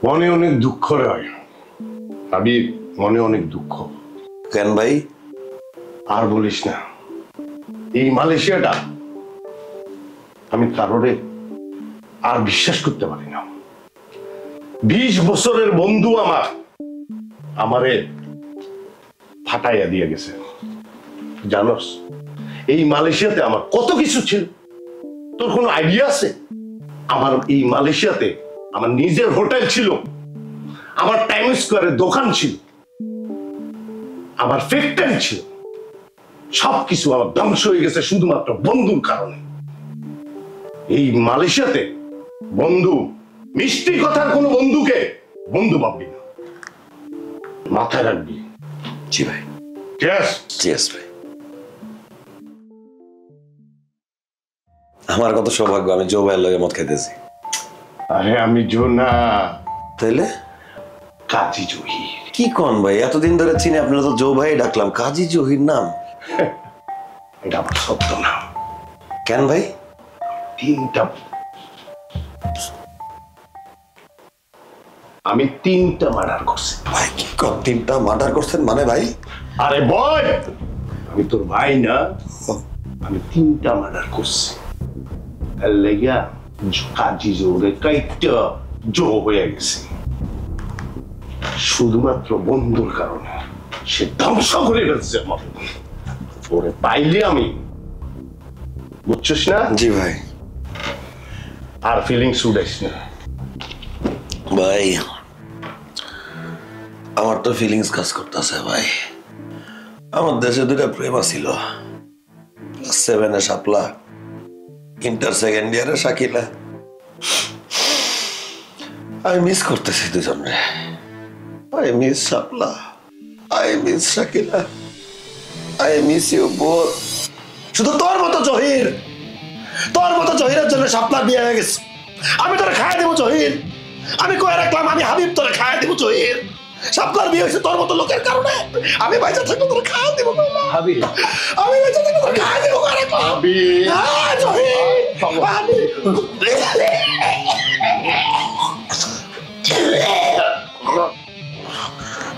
মনে অনেক দুঃখ হয় আমি, মনে অনেক দুঃখ। কেন ভাই? আর বলিস না, এই মালয়েশিয়াটা আমি কারোরে আর বিশ্বাস করতে পারি না। 20 বছরের বন্ধু আমারে ফাটাইয়া দিয়ে গেছে। জানোস এই মালয়েশিয়াতে আমার কত কিছু ছিল, তোর কোনো আইডিয়া আছে? আমার এই মালয়েশিয়াতে আমার নিজের হোটেল ছিল, আমার টাইম স্কোয়ারে দোকান ছিল, আমার ফ্যাক্টরি ছিল, সবকিছু আমার ধ্বংস হয়ে গেছে শুধুমাত্র বন্ধুর কারণে। এই মালয়েশিয়াতে বন্ধু, মিষ্টি কথার কোনো বন্ধুকে বন্ধু ভাববি না, মাথায় রাখবি। জি ভাই। চিয়ার্স। চিয়ার্স ভাই। আমার কত সৌভাগ্য, আমি জো ভাইয়ের লগে মদ খাইতেছি। আরে আমি জো না, তাইলে কাজী জহির। কি কোন ভাই? এতদিন ধরে চিনি আপনারা তো জো ভাই ডাকলাম, কাজী জহির নাম? এটা আমার সত্য নাম। কেন ভাই? তিনটা মার্ডার করছি। ভাই কি তিনটা মার্ডার করছেন মানে ভাই? আরে বল, আমি তোর ভাই না, আমি তিনটা মার্ডার করছি। এর লেগা কাজী জোরে কাইটা জো হয়ে গেছে শুধুমাত্র বন্ধুর কারণে। সে ধ্বংস করে ফেলছে আমাকে। ওরে পাইলে আমি, বুঝছিস না? জি ভাই। আর ফিলিংস উঠাইস না ভাই, আমার তো ফিলিংস কাজ করতেছে ভাই। আমার দেশে দুইটা প্রেম ছিল, ক্লাস 7 এ শাপলা, ইন্টার সেকেন্ড ইয়ারে শাকিলা। আমি মিস করতেছি দুজনে। I miss Shapla, I miss Shakila, I miss you both. শুধু তোর মতো জহির, তোর মতো জহিরের জন্য শাপলার বিয়ে হয়ে গেছে। আমি তোরা খাইয়ে দেবো জহির, আমি কয়ে রাখলাম আমি হাবিব তোরা খাইয়ে দেবো জহির। শাপলার বিয়ে হয়েছে তোর মতো লোকের কারণে। আমি বাইচা থাকলে তোরা খাইয়ে দেবো হাবিব, আমি বাইচা থাকলে তোরা খাইয়ে দেবো হাবিব। জহির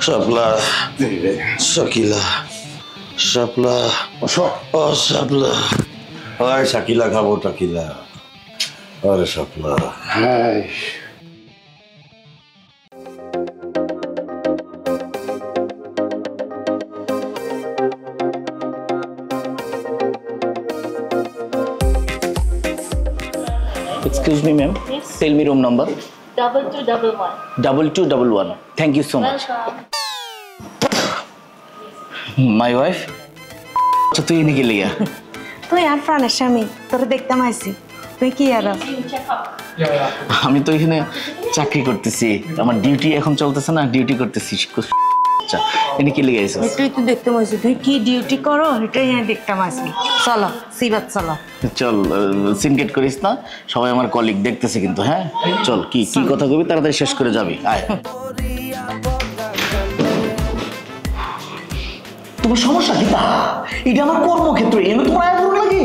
শাপলা, শাকিলা, শাপলা, ও শাপলা, আয় শাকিলা খাবো টাকিলা। আরে শাপলা, Excuse me, ma'am. Yes. Tell me room number. 2211. 2211. Thank you so much. Welcome. My wife. আচ্ছা তুই এনে গেলি গা? তুই আর প্রাণের স্বামী, তোরে দেখতাম আইছি। তুই কি আর? You check out. আমি তো এখানে চাকরি করতেছি, আমার ডিউটি এখন চলতেছে না, ডিউটি করতেছি। আচ্ছা এনে কি লেগে আইছিস? তুই তো দেখতাম আইছি, তুই কি ডিউটি করো এটাই আমি দেখতাম আইছি। চলো সিবাত চলো। চল সিনকেট করিস না, সবাই আমার কলিগ দেখতেছে কিন্তু। হ্যাঁ চল, কি কি কথা কবি তাড়াতাড়ি শেষ করে যাবি। আয়। তোমার সমস্যা কি? এটা আমার কর্মক্ষেত্র, এনে তোমার আয় ভালো লাগে।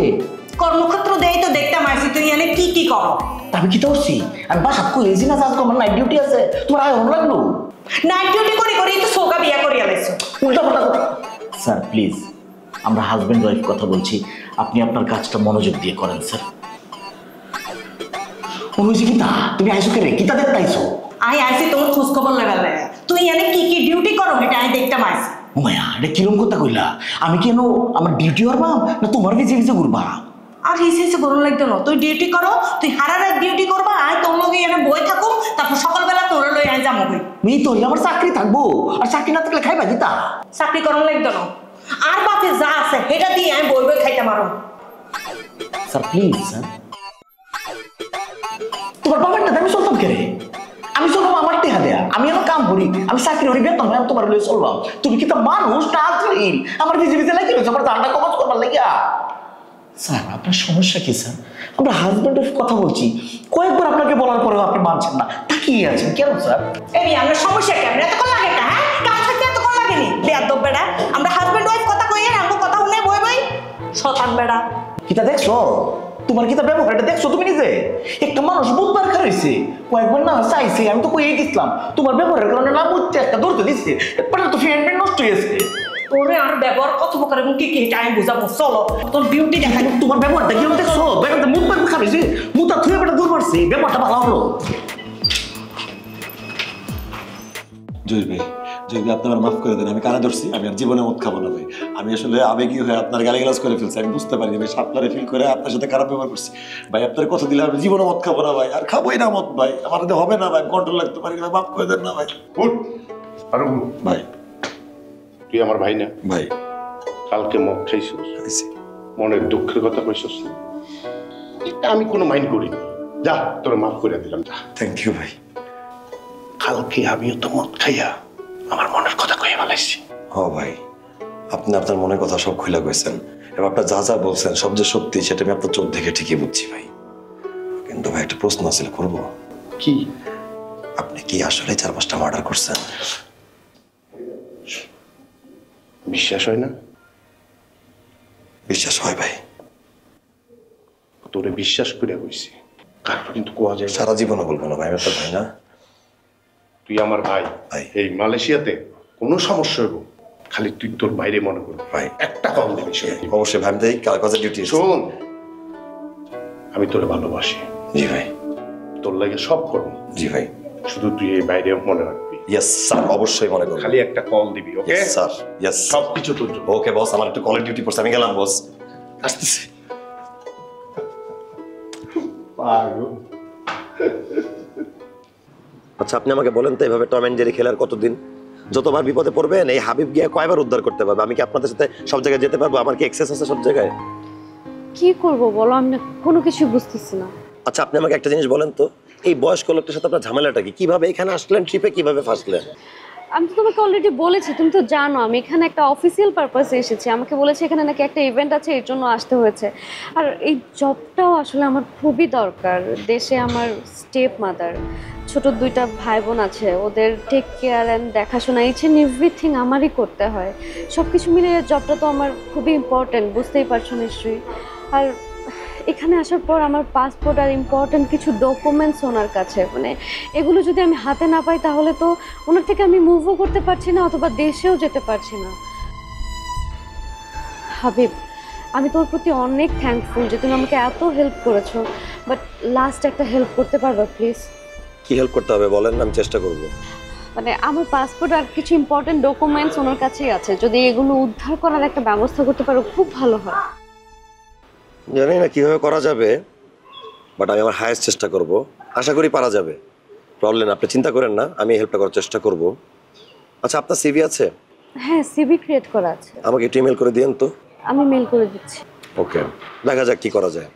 কর্মক্ষেত্র দেই তো দেখতাম আইছি, তুই এনে কি কি করো? আমি কি করছি? আমি বাসা কইছি না আজকে আমার নাইট ডিউটি আছে, তোমার আয় ভালো লাগলো। নাইট ডিউটি করে করে তো সোগা বিয়া করিয়া লাইছো। উল্টা পাল্টা কথা। স্যার প্লিজ, আমরা হাজবেন্ড ওয়াইফ কথা বলছি, আপনি আপনার কাজটা মনোযোগ দিয়ে করেন স্যার। অনুজি কিতা তুমি আইছো কে রে? কিতা দেখতে আইছো? আইছি তোমার খোঁজ খবর লাগালে। তুই এনে কি কি ডিউটি করো এটা আমি দেখতাম আইছি। ও মায়া, এটা কিরম কথা কইলা? আমি কেন আমার ডিউটি করবাম না তোমার ভিজে ভিজে ঘুরবা? আর হিসেবে গরম লাগতো না, তুই ডিউটি করো, তুই হারা রাত ডিউটি করবা, আর তোর লগে এনে বই থাকো, তারপর সকালবেলা তোর লই আই যাবো কই। মেয়ে তো আমার চাকরি থাকবো, আর চাকরি না থাকলে খাইবা কিতা? চাকরি গরম লাগতো না, আর বাপে যা আছে সেটা দিয়ে আমি বই বই খাইতে পারো। স্যার প্লিজ স্যার, তোমার বাবার না আমি চলতাম কে রে? আমি চলবাম আমার টেহা দেয়া, আমি আমার কাম করি, আমি চাকরি করি, বেতন হয়, আমি তোমার লই চলবাম। তুমি কি তা মানুষ না আজরিল? আমার ভিজে ভিজে লাগি রয়েছে, আমার দানটা কমাজ করবার লাগিয়া। স্যার আপনার সমস্যা কি স্যার? আমরা হাজবেন্ডের কথা বলছি, কয়েকবার আপনাকে বলার পরেও আপনি মানছেন না, তাকিয়ে আছেন কেন স্যার? এই আমার সমস্যা কেমন এতক্ষণ লাগে না? হ্যাঁ কাজ থাকতে এতক্ষণ লাগেনি বেয়াদব বেড়া। আমরা হাজবেন্ড ওয়াইফ কথা কই আর আমগো কথা শুনে বই বই শতান বেড়া। কিতা দেখছো? তোমার কিতা ব্যবহারটা দেখছো তুমি নিজে? একটা মানুষ বুধবার খাইছে, কয়েকবার না চাইছে, আমি তো কইয়ে দিছিলাম তোমার ব্যবহারের কারণে না বুঝতে একটা ধরতে দিচ্ছে, এরপরে তো ফ্রেন্ড নষ্ট হয়েছে। তোরে আর ব্যবহার কত প্রকার এবং কি কি এটা আমি বুঝাবো। চলো তোর বিউটি দেখা। তোমার ব্যবহারটা কি দেখছো? বেটাতে মুখ বাদ খাইছে, মুখটা থুয়ে বেটা দূর মারছে, ব্যবহারটা ভালো হলো। জয় ভাই, জয় ভাই আপনি আমার মাফ করে দেন, আমি কানে ধরছি, আমি আর জীবনে মদ খাবো না ভাই। আমি আসলে আবেগী হয়ে আপনার গালিগালাজ করে ফেলছি, আমি বুঝতে পারিনি ভাই, সাপলারে ফিল করে আপনার সাথে খারাপ ব্যবহার করছি ভাই। আপনার কথা দিলে আমি জীবনে মদ খাবো না ভাই, আর খাবোই না মদ ভাই, আমার হাতে হবে না ভাই, কন্ট্রোল রাখতে পারি না, মাফ করে দেন না ভাই। উঠ আর উঠ। ভাই তুই আমার ভাই না? ভাই কালকে মদ খাইছিস, খাইছি। মনের দুঃখের কথা কইছিস, এটা আমি কোনো মাইন্ড করিনি। যা তোর মাফ করে দিলাম, যা। থ্যাংক ইউ ভাই। কালকে আমিও তো মদ খাইয়া আমার মনের কথা কইয়া ফেলাইছি। হ ভাই, আপনি আপনার মনের কথা সব খুলে কইছেন, এবং আপনার যা যা বলছেন সব যে সত্যি সেটা আমি আপনার চোখ দেখে ঠিকই বুঝছি ভাই। কিন্তু ভাই একটা প্রশ্ন আছে, করবো? কি? আপনি কি আসলে 4-5টা মার্ডার করছেন? বিশ্বাস হয় না? বিশ্বাস হয় ভাই। তো তোরে বিশ্বাস করে কইছি, তারপর কিন্তু কোয়া যায় সারা জীবনও বলবো না ভাই, তো ভাই না, তুই আমার ভাই। ভাই। এই মালয়েশিয়াতে কোনো সমস্যা হইব, খালি তুই তোর বাইরে মনে করবি ভাই। একটা কল দিবি। অবশ্যই ভাই, আমি তাই কাজের ডিউটি। শোন, আমি তোরে ভালোবাসি। জি ভাই। তোর লাগে সব করবো। জি ভাই। শুধু তুই এই বাইরে মনে রাখবি। ইয়েস স্যার, অবশ্যই মনে করব। খালি একটা কল দিবি, ওকে স্যার? ইয়েস সবকিছু তোর জন্য। ওকে বস, আমার একটু কলের ডিউটি পড়ছে, আমি গেলাম বস। আসতেছি। আচ্ছা আপনি আমাকে বলেন তো, এইভাবে টম এন্ড জেরি খেলার কতদিন? যতবার বিপদে পড়বেন এই হাবিব গিয়ে কয়বার উদ্ধার করতে পারবে? আমি কি আপনাদের সাথে সব জায়গায় যেতে পারবো? আমার কি অ্যাক্সেস আছে সব জায়গায়? কি করব বলো, আমি কোনো কিছু বুঝতেছি না। আচ্ছা আপনি আমাকে একটা জিনিস বলেন তো, এই বয়স্ক লোকটার সাথে আপনার ঝামেলাটা কি? কিভাবে এখানে আসলেন? ট্রিপে কিভাবে ফাঁসলেন? আমি তো তোমাকে অলরেডি বলেছি, তুমি তো জানো আমি এখানে একটা অফিসিয়াল পারপাসে এসেছি। আমাকে বলেছে এখানে নাকি একটা ইভেন্ট আছে, এর জন্য আসতে হয়েছে। আর এই জবটাও আসলে আমার খুবই দরকার। দেশে আমার স্টেপ মাদার, ছোট দুইটা ভাই বোন আছে, ওদের টেক কেয়ার অ্যান্ড দেখাশোনা, ইচ অ্যান্ড এভরিথিং আমারই করতে হয়। সব কিছু মিলে জবটা তো আমার খুবই ইম্পর্টেন্ট, বুঝতেই পারছো নিশ্চয়ই। আর এখানে আসার পর আমার পাসপোর্ট আর ইম্পর্টেন্ট কিছু ডকুমেন্টস ওনার কাছে, মানে এগুলো যদি আমি হাতে না পাই তাহলে তো ওনার থেকে আমি মুভও করতে পারছি না, অথবা দেশেও যেতে পারছি না। হাবিব, আমি তোর প্রতি অনেক থ্যাঙ্কফুল যে তুমি আমাকে এত হেল্প করেছো, বাট লাস্ট একটা হেল্প করতে পারবে প্লিজ? কি হেল্প করতে হবে বলেন, আমি চেষ্টা করব। মানে আমার পাসপোর্ট আর কিছু ইম্পর্টেন্ট ডকুমেন্টস ওনার কাছেই আছে, যদি এগুলো উদ্ধার করার একটা ব্যবস্থা করতে পারো খুব ভালো হয়। জানি না কিভাবে করা যাবে, বাট আমি আমার হায়েস্ট চেষ্টা করব। আশা করি পারা যাবে। প্রবলেম আপনি চিন্তা করেন না, আমি হেল্পটা করার চেষ্টা করব। আচ্ছা আপনার সিভি আছে? হ্যাঁ, সিভি ক্রিয়েট করা আছে। আমাকে একটু ইমেল করে দিন তো। আমি মেল করে দিচ্ছি। ওকে, দেখা যাক কি করা যায়,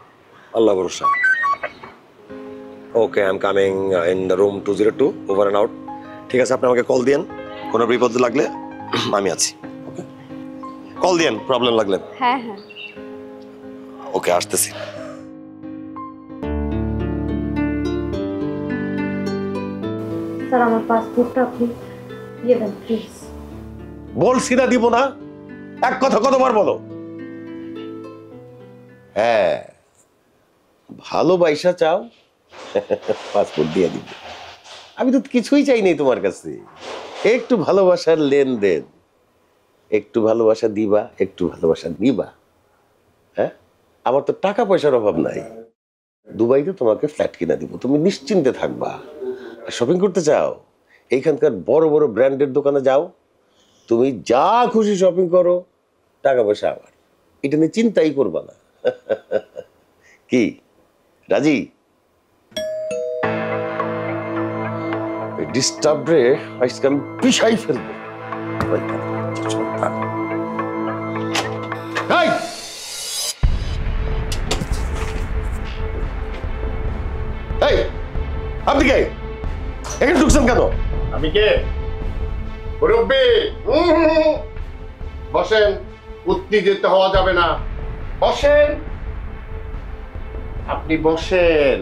আল্লাহ ভরসা। Okay, I am coming in the room 202, over and out. ঠিক আছে, আপনি আমাকে কল দিন, কোনো বিপদ লাগলে আমি আছি। ওকে, কল দিন প্রবলেম লাগলে। হ্যাঁ হ্যাঁ, ওকে, আসতেছি। স্যার আমার পাসপোর্টটা আপনি দিয়ে দেন প্লিজ। বলছি না দিব না, এক কথা কতবার বলো? হ্যাঁ, ভালোবাসা চাও, পাসপোর্ট দিয়ে দিব। আমি তো কিছুই চাই নাই তোমার কাছে, একটু ভালোবাসার লেনদেন, একটু ভালোবাসা দিবা, একটু ভালোবাসা নিবা। হ্যাঁ, আমার তো টাকা পয়সার অভাব নাই। দুবাইতে তোমাকে ফ্ল্যাট কিনা দিব, তুমি নিশ্চিন্তে থাকবা। শপিং করতে চাও, এইখানকার বড় বড় ব্র্যান্ডের দোকানে যাও, তুমি যা খুশি শপিং করো, টাকা পয়সা আমার, এটা নিয়ে চিন্তাই করবা না। কি রাজি? ডিস্টার্ব রে আজকে আমি পিছাই ফেলবো। আপনি কে? এখানে ঢুকছেন কেন? আমি কে? বসেন, উত্তেজিত হওয়া যাবে না, বসেন। আপনি বসেন।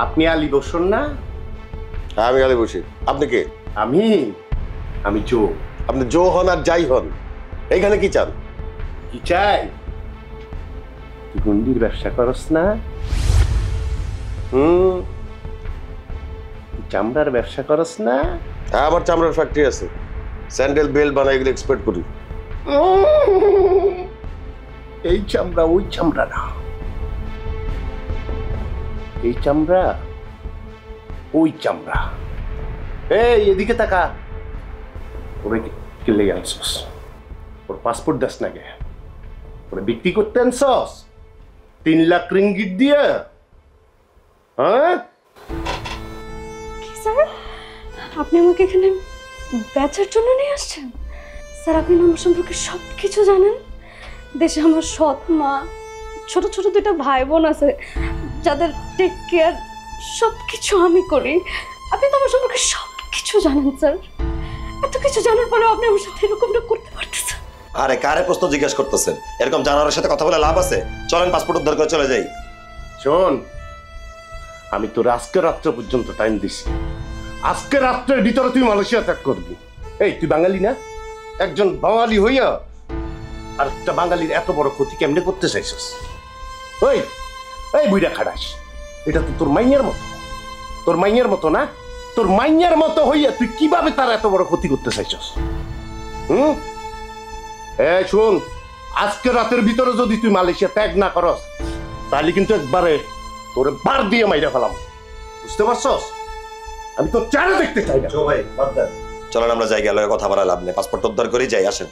আপনি আলী বসুন না? আমি আলী বসি। আপনি কে? আমি জো। আপনি জো হন আর যাই হন, এইখানে কি চান? কি চাই? তুই গুন্ডির ব্যবসা করস না? চামড়ার ব্যবসা করস না? হ্যাঁ, আমার চামড়ার ফ্যাক্টরি আছে, স্যান্ডেল বেল বানাই, এগুলো এক্সপোর্ট করি। এই চামড়া ওই চামড়া না, এই চামড়া ওই চামড়া। এই এদিকে তাকা, ওরে কি লেগে আনছস? ওর পাসপোর্ট দাস না গে? ওরে বিক্রি করতে আনছস 3 লাখ রিঙ্গিট দিয়ে? হ্যাঁ স্যার, আপনি আমাকে এখানে বেচার জন্য নিয়ে আসছেন? স্যার, আপনি আমার সম্পর্কে সব কিছু জানেন। দেশে আমার সৎ মা, ছোট ছোট 2টা ভাই বোন আছে, যাদের টেক কেয়ার সব কিছু আমি করি। আপনি তো আমার সম্পর্কে সব কিছু জানেন স্যার। এত কিছু জানার পরেও আপনি আমার সাথে এরকমটা করতে পারতেছেন? আরে কারে প্রশ্ন জিজ্ঞাসা করতেছেন? এরকম জানার সাথে কথা বলে লাভ আছে? চলেন পাসপোর্ট উদ্ধার করে চলে যাই। শোন, আমি তোর আজকে রাত্র পর্যন্ত টাইম দিছি। আজকে রাত্রের ভিতরে তুই মালয়েশিয়া ত্যাগ করবি। এই তুই বাঙালি না? একজন বাঙালি হইয়া আর একটা বাঙালির এত বড় ক্ষতি কেমনে করতে চাইছস? ওই এই বুইড়া খাড়াস, এটা তো তোর মাইয়ার মতো, তোর মাইয়ার মতো না? তোর মাইয়ার মতো হইয়া তুই কিভাবে তার এত বড় ক্ষতি করতে চাইছস? শুন, আজকে রাতের ভিতরে যদি তুই মালয়েশিয়া ত্যাগ না করস তাহলে কিন্তু একবারে তোরে বার দিয়ে মাইরা ফেলাম, বুঝতে পারছস? আমি তো চারে দেখতে চাই না। ভাই বাদ দেন, চলেন আমরা যাই, গেলে কথা বলা লাভ নেই, পাসপোর্ট উদ্ধার করেই যাই, আসেন।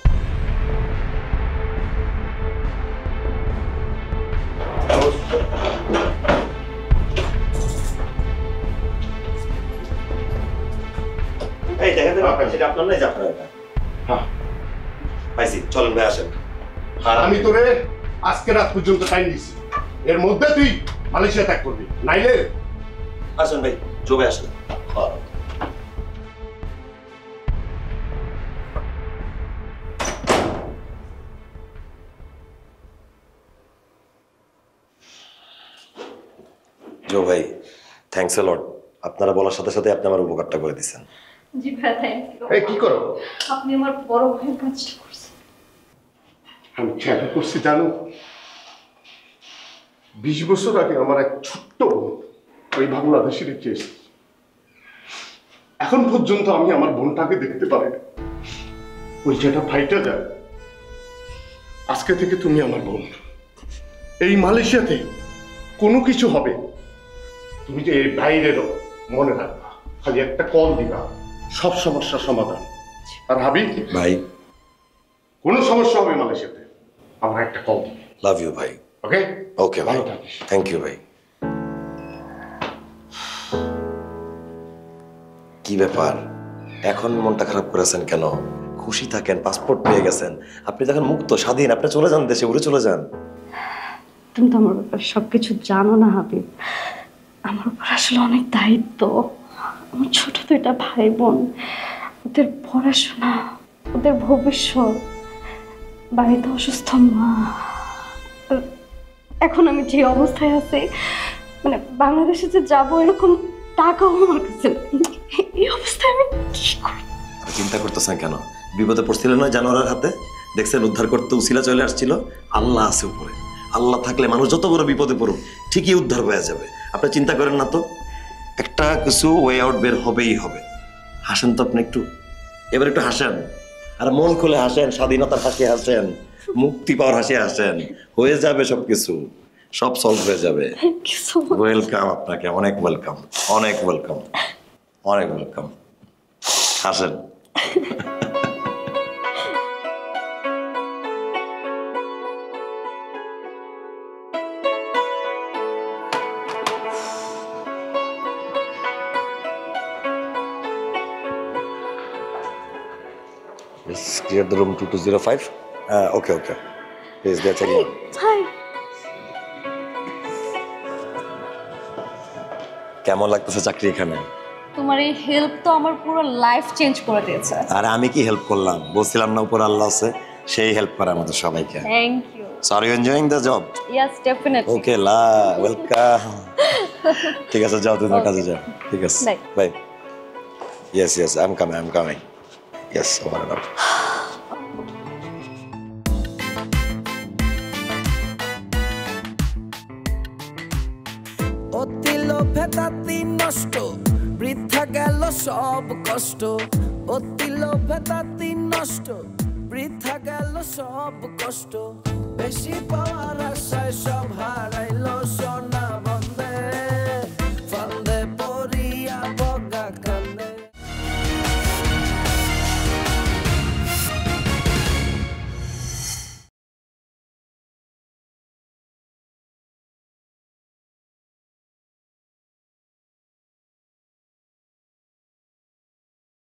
এই দেখেন সেটা আপনার নাই, আপনার এটা। হ্যাঁ পাইছি, চলেন ভাই আসেন। আর আমি তোরে আজকে রাত পর্যন্ত টাইম দিছি, এর মধ্যে তুই মালয়েশিয়া ত্যাগ করবি, নাইলে আসেন ভাই, জবে আসেন। জো ভাই, থ্যাঙ্কস এ লট। আপনারা বলার সাথে সাথে আপনি আমার উপকারটা করে দিচ্ছেন। জি ভাই, থ্যাংক ইউ। এই কি করো? আপনি আমার বড় ভাইয়ের কাজটা করছেন। আমি কেন করছি জানো? 20 বছর আগে আমার এক ছোট্ট বোন ওই বাংলাদেশে রেখে এসেছি। এখন পর্যন্ত আমি আমার বোনটাকে দেখতে পারি না, ওই যেটা ফাইটা যায়। আজকে থেকে তুমি আমার বোন। এই মালয়েশিয়াতে কোনো কিছু হবে, তুমি যে এর বাইরেরও মনে রাখবা, খালি একটা কল দিবা, সব সমস্যার সমাধান। আর হাবিব ভাই, কোনো সমস্যা হবে মালয়েশিয়াতে, আমার একটা কল দিবে। লাভ ইউ ভাই। ওকে ওকে ভাই, থ্যাংক ইউ ভাই। কি ব্যাপার, এখন মনটা খারাপ করেছেন কেন? খুশি থাকেন, পাসপোর্ট পেয়ে গেছেন, আপনি যখন মুক্ত স্বাধীন, আপনি চলে যান দেশে, উড়ে চলে যান। তুমি তো আমার ব্যাপারে সবকিছু জানো না হাবিব, আমার উপর আসলে অনেক দায়িত্ব। আমার ছোট দুইটা ভাই বোন, ওদের পড়াশোনা, ওদের ভবিষ্যৎ, বাড়িতে অসুস্থ মা। এখন আমি যে অবস্থায় আছি, মানে বাংলাদেশে যে যাবো এরকম টাকাও আমার কাছে নেই। এই অবস্থায় আমি কি করব? চিন্তা করতেছেন কেন? বিপদে পড়ছিলেন না জানোয়ারের হাতে, দেখছেন উদ্ধার করতে উসিলা চলে আসছিল। আল্লাহ আছে উপরে, আল্লাহ থাকলে মানুষ যত বড় বিপদে পড়ুক ঠিকই উদ্ধার হয়ে যাবে। আপনি চিন্তা করেন না তো, একটা কিছু ওয়ে আউট বের হবেই হবে। হাসেন তো আপনি একটু, এবার একটু হাসেন, আর মন খুলে হাসেন, স্বাধীনতার হাসি হাসেন, মুক্তি পাওয়ার হাসি হাসেন, হয়ে যাবে সবকিছু, সব সলভ হয়ে যাবে। ওয়েলকাম আপনাকে, অনেক ওয়েলকাম, অনেক ওয়েলকাম, অনেক welcome. Hasen. Let's clear the room 2205. Okay. Please, that's again. Hi. কেমন লাগতেছে চাকরি এখানে? তোমার এই হেল্প তো আমার পুরো লাইফ চেঞ্জ করে দিয়েছে। আর আমি কি হেল্প করলাম? বলছিলাম না উপর আল্লাহ আছে, সেই হেল্প করে আমাদের সবাইকে। Thank you. So are you enjoying the job? Yes, definitely. Okay, welcome. ঠিক আছে, যাও তুমি কাজে যাও। ঠিক আছে, by. Yes, I'm coming. Yes, over and out. অতি লোভে তাতি নষ্ট, বৃথা গেল সব কষ্ট। অতি লোভে তাতি নষ্ট, বৃথা গেল সব কষ্ট। বেশি পাওয়ার